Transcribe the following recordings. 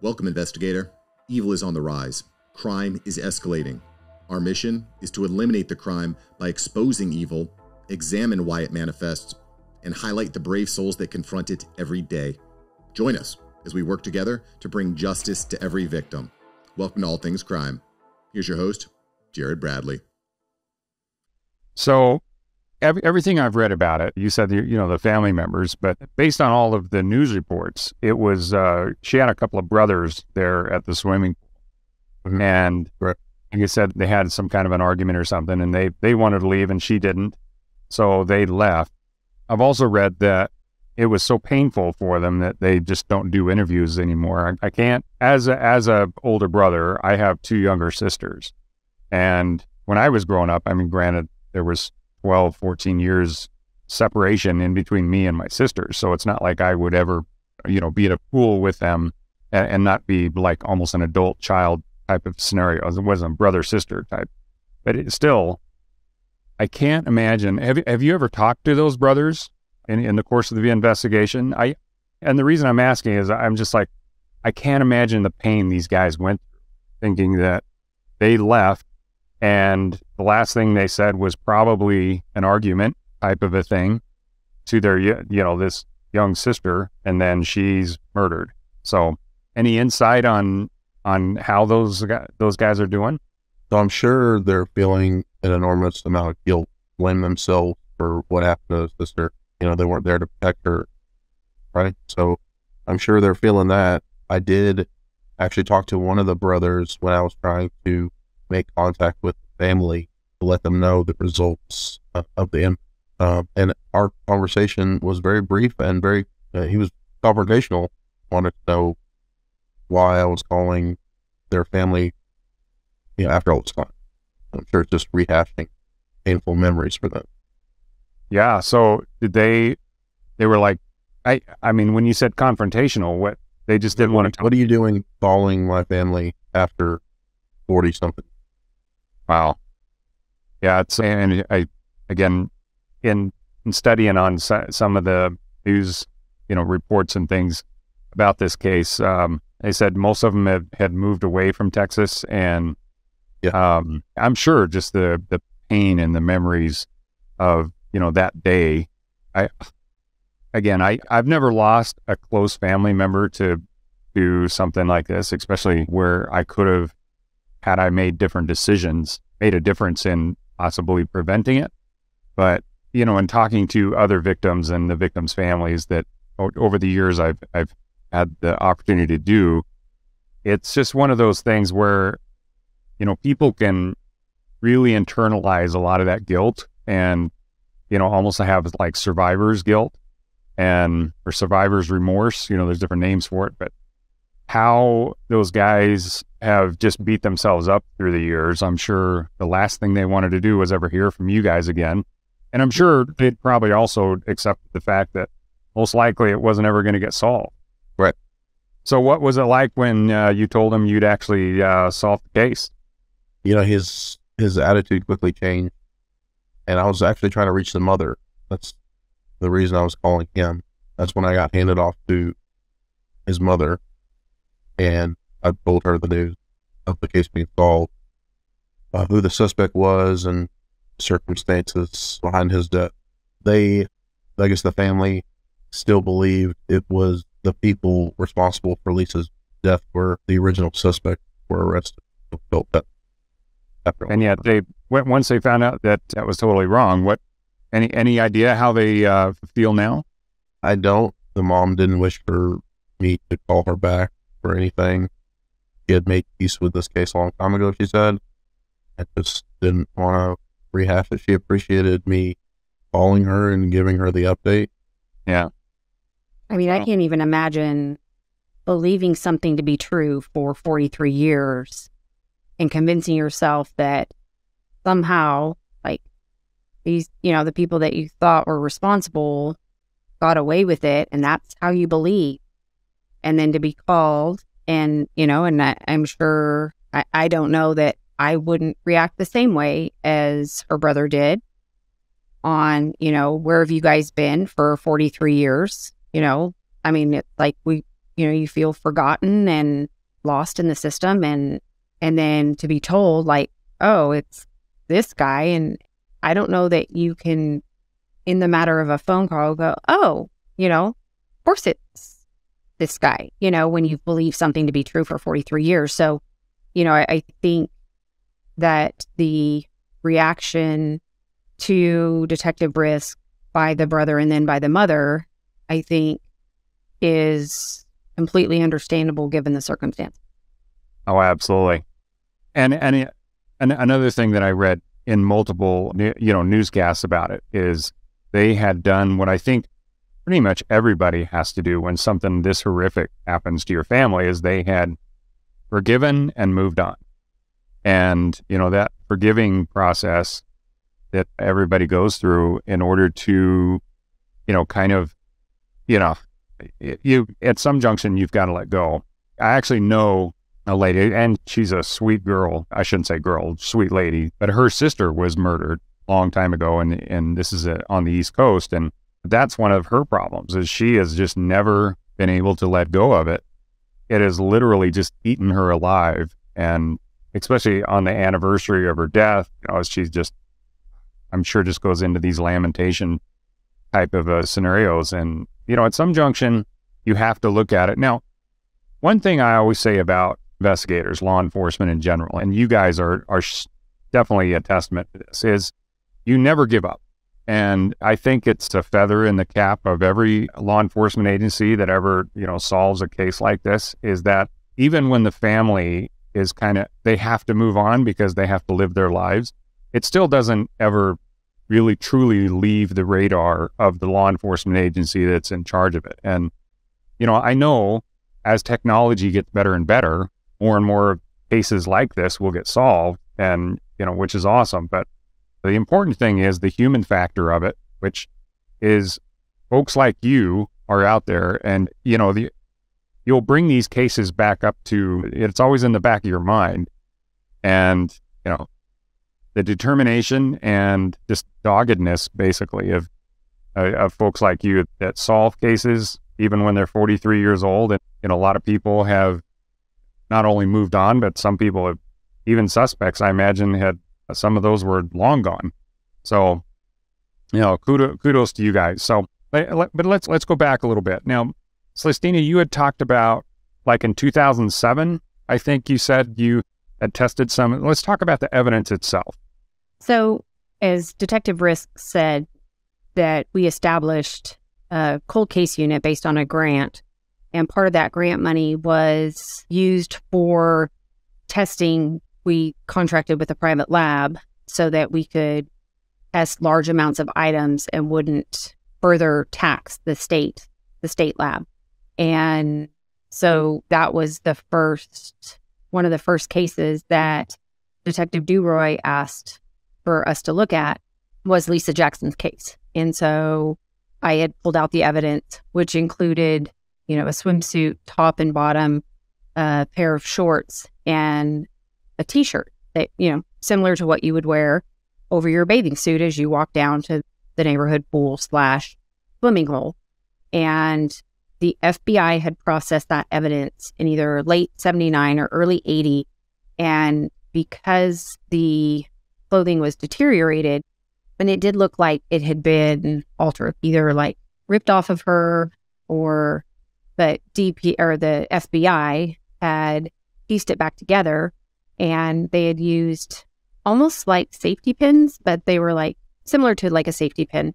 Welcome, investigator. Evil is on the rise. Crime is escalating. Our mission is to eliminate the crime by exposing evil, examine why it manifests, and highlight the brave souls that confront it every day. Join us as we work together to bring justice to every victim. Welcome to All Things Crime. Here's your host, Jared Bradley. So everything I've read about it, you said, the family members, but based on all of the news reports, it was, she had a couple of brothers there at the swimming pool. And like you said, they had some kind of an argument or something, and they wanted to leave and she didn't. So they left. I've also read that it was so painful for them that they just don't do interviews anymore. I can't, as a older brother, I have two younger sisters. And when I was growing up, I mean, granted, there was 12, 14 years separation in between me and my sisters. So it's not like I would ever, be at a pool with them and not be like almost an adult child type of scenario. It wasn't brother-sister type. But it still, I can't imagine. Have you ever talked to those brothers in the course of the investigation? And the reason I'm asking is I'm just like, I can't imagine the pain these guys went through, thinking that they left and the last thing they said was probably an argument type of a thing to their, this young sister, and then she's murdered. So any insight on how those guys are doing? So I'm sure they're feeling an enormous amount of guilt, blame themselves for what happened to his sister. They weren't there to protect her, right? So I'm sure they're feeling that. I did actually talk to one of the brothers when I was trying to make contact with the family to let them know the results of the and our conversation was very brief and very he was confrontational. Wanted to know why I was calling their family after all was gone. I'm sure it's just rehashing painful memories for them. Yeah, so did they were like, I mean, when you said confrontational, what they just didn't want to tell. What are you doing calling my family after 40 something? Wow. Yeah, and again, in studying on some of the news, reports and things about this case, they said most of them had moved away from Texas, and I'm sure just the pain and the memories of, that day. I've never lost a close family member to something like this, especially where I could have, had I made different decisions, made a difference in possibly preventing it. But, in talking to other victims and the victims' families that over the years I've had the opportunity to do, it's just one of those things where, people can really internalize a lot of that guilt and, almost have like survivor's guilt or survivor's remorse. There's different names for it, but how those guys have just beat themselves up through the years. I'm sure the last thing they wanted to do was ever hear from you guys again. And I'm sure they'd probably also accept the fact that most likely it wasn't ever going to get solved. Right. So what was it like when you told him you'd actually solve the case? His attitude quickly changed. And I was actually trying to reach the mother. That's the reason I was calling him. That's when I got handed off to his mother. And I told her the news of the case being solved, who the suspect was and circumstances behind his death. I guess the family still believed it was the people responsible for Lisa's death were the original suspect were arrested. And yet once they found out that was totally wrong, any idea how they feel now? I don't. The mom didn't wish for me to call her back or anything. She had made peace with this case a long time ago, she said. I just didn't want to rehash it. She appreciated me calling her and giving her the update. Yeah. I mean, I can't even imagine believing something to be true for 43 years and convincing yourself that somehow, like, these, the people that you thought were responsible got away with it, and that's how you believe. And then to be called and, and I'm sure, I don't know that I wouldn't react the same way as her brother did on, where have you guys been for 43 years? I mean, it's like we you feel forgotten and lost in the system. And then to be told like, oh, it's this guy. And I don't know that you can, in the matter of a phone call, go, oh, of course it's this guy, when you've believed something to be true for 43 years. So, I think that the reaction to Detective Rizk by the brother and then by the mother, I think is completely understandable given the circumstance. Oh, absolutely. And another thing that I read in multiple, newscasts about it is they had done what I think pretty much everybody has to do when something this horrific happens to your family, is they had forgiven and moved on. And, that forgiving process that everybody goes through in order to, you at some junction, you've got to let go. I actually know a lady, and she's a sweet girl. I shouldn't say girl, sweet lady, but her sister was murdered a long time ago. And this is on the East Coast. And that's one of her problems, is she has just never been able to let go of it. It has literally just eaten her alive. And especially on the anniversary of her death, she's just, I'm sure, just goes into these lamentation type of scenarios. And, at some junction, you have to look at it. Now, one thing I always say about investigators, law enforcement in general, and you guys are definitely a testament to this, is you never give up. And I think it's a feather in the cap of every law enforcement agency that ever, solves a case like this, is that even when the family is they have to move on because they have to live their lives, it still doesn't ever really truly leave the radar of the law enforcement agency that's in charge of it. And, I know as technology gets better and better, more and more cases like this will get solved, and, which is awesome. But the important thing is the human factor of it, which is folks like you are out there, and, you'll bring these cases back up to, it's always in the back of your mind. And, the determination and just doggedness, basically, of folks like you that solve cases, even when they're 43 years old. And, a lot of people have not only moved on, but some people have, even suspects, I imagine, had, some of those were long gone. So, kudos to you guys. So, but let's go back a little bit. Now, Celestina, you had talked about, like in 2007, I think you said you had tested some. Let's talk about the evidence itself. So, as Detective Rizk said, that we established a cold case unit based on a grant, and part of that grant money was used for testing. We contracted with a private lab so that we could test large amounts of items and wouldn't further tax the state lab. And so that was one of the first cases that Detective Duroy asked for us to look at, was Lesia Jackson's case. And so I had pulled out the evidence, which included, a swimsuit, top and bottom, a pair of shorts, and a t-shirt that, similar to what you would wear over your bathing suit as you walk down to the neighborhood pool / swimming hole. And the FBI had processed that evidence in either late 79 or early 80. And because the clothing was deteriorated, and it did look like it had been altered, either like ripped off of her, or the FBI had pieced it back together, and they had used almost like safety pins, but they were like similar to like a safety pin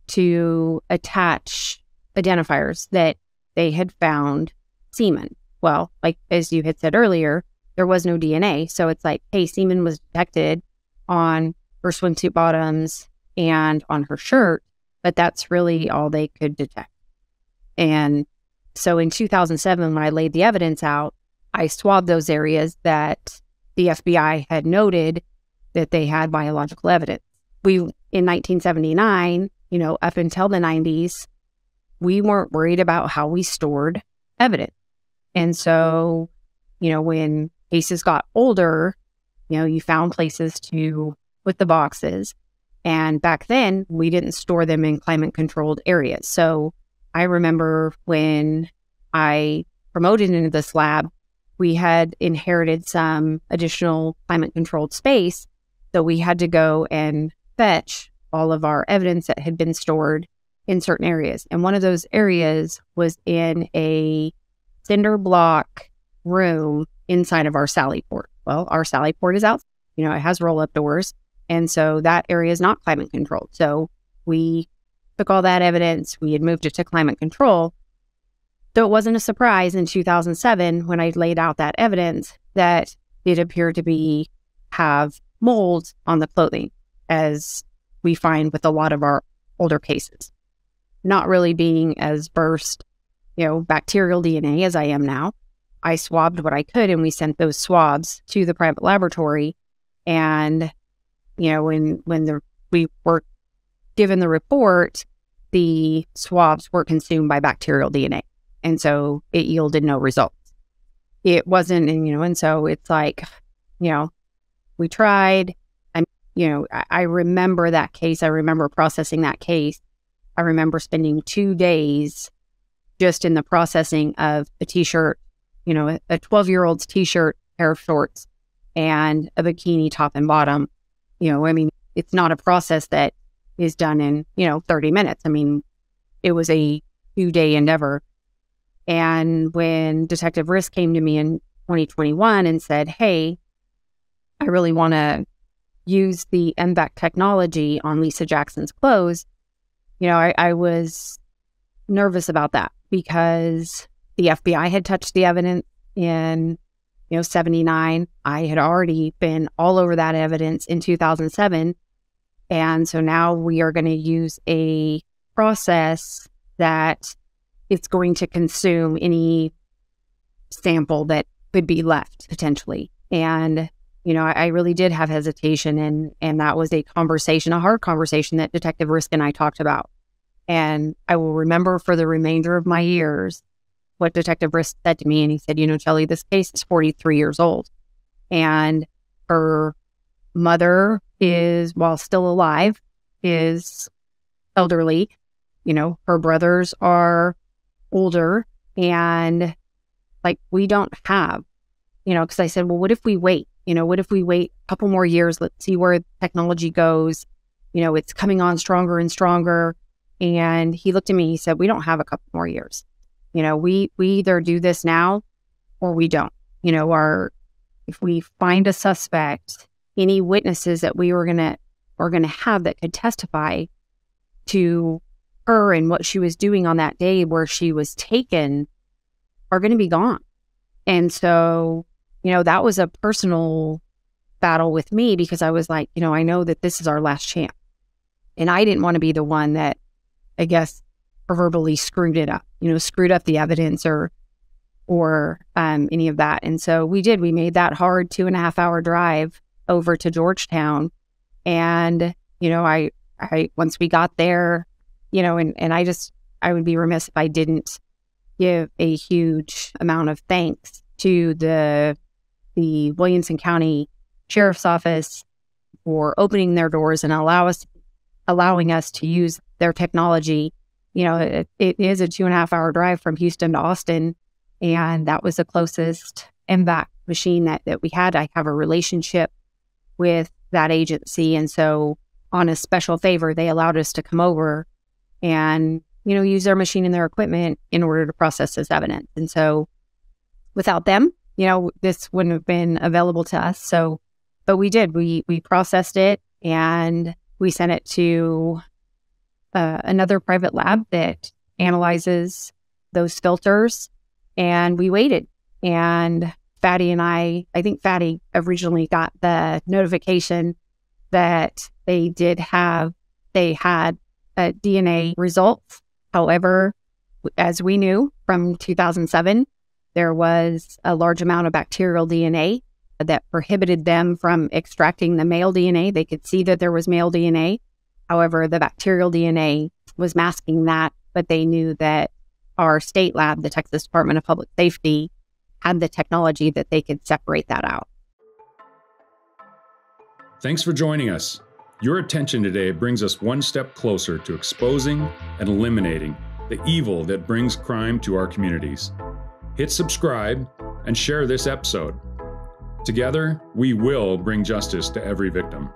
to attach identifiers that they had found semen. Well, like as you had said earlier, there was no DNA. So it's like, hey, semen was detected on her swimsuit bottoms and on her shirt, but that's really all they could detect. And so in 2007, when I laid the evidence out, I swabbed those areas that the FBI had noted that they had biological evidence. In 1979, up until the 90s, we weren't worried about how we stored evidence. And so, when cases got older, you found places to put the boxes. And back then, we didn't store them in climate-controlled areas. So I remember when I promoted into this lab, we had inherited some additional climate-controlled space. So we had to go and fetch all of our evidence that had been stored in certain areas. And one of those areas was in a cinder block room inside of our Sally port. Well, our Sally port is out. It has roll-up doors. And so that area is not climate controlled. So we took all that evidence. We had moved it to climate control. So it wasn't a surprise in 2007 when I laid out that evidence that it appeared to have mold on the clothing, as we find with a lot of our older cases. Not really being as versed, bacterial DNA as I am now, I swabbed what I could, and we sent those swabs to the private laboratory. And, when we were given the report, the swabs were consumed by bacterial DNA. And so it yielded no results. It wasn't, and so it's like, we tried. I remember that case. I remember processing that case. I remember spending 2 days just in the processing of a t-shirt, a 12-year-old's t-shirt, pair of shorts, and a bikini top and bottom. It's not a process that is done in, 30 minutes. It was a 2-day endeavor. And when Detective Rizk came to me in 2021 and said, hey, I really want to use the MVAC technology on Lesia Jackson's clothes, I was nervous about that because the FBI had touched the evidence in, 79. I had already been all over that evidence in 2007. And so now we are going to use a process that it's going to consume any sample that could be left potentially. And, I really did have hesitation, and that was a hard conversation that Detective Rizk and I talked about. And I will remember for the remainder of my years what Detective Rizk said to me. And he said, Shelley, this case is 43 years old. And her mother is, while still alive, is elderly. Her brothers are older, and we don't have, because I said, well, what if we wait? What if we wait a couple more years? Let's see where technology goes. It's coming on stronger and stronger. And he looked at me, he said, we don't have a couple more years. We either do this now or we don't. If we find a suspect, any witnesses that we are going to have that could testify to her and what she was doing on that day where she was taken are going to be gone. And so, that was a personal battle with me because I was like, I know that this is our last chance. And I didn't want to be the one that, I guess, proverbially screwed it up, screwed up the evidence or any of that. And so we we made that hard 2.5-hour drive over to Georgetown. And, I once we got there, and I would be remiss if I didn't give a huge amount of thanks to the Williamson County Sheriff's Office for opening their doors and allowing us to use their technology. It is a 2.5-hour drive from Houston to Austin, and that was the closest MVAC machine that we had. I have a relationship with that agency, and so on a special favor, they allowed us to come over and, use their machine and their equipment in order to process this evidence. And so without them, this wouldn't have been available to us. So, but we did. We processed it, and we sent it to another private lab that analyzes those filters, and we waited. And Fadi and I think Fadi originally got the notification that they had DNA results. However, as we knew from 2007, there was a large amount of bacterial DNA that prohibited them from extracting the male DNA. They could see that there was male DNA. However, the bacterial DNA was masking that, but they knew that our state lab, the Texas Department of Public Safety, had the technology that they could separate that out. Thanks for joining us. Your attention today brings us one step closer to exposing and eliminating the evil that brings crime to our communities. hit subscribe, and share this episode. Together, we will bring justice to every victim.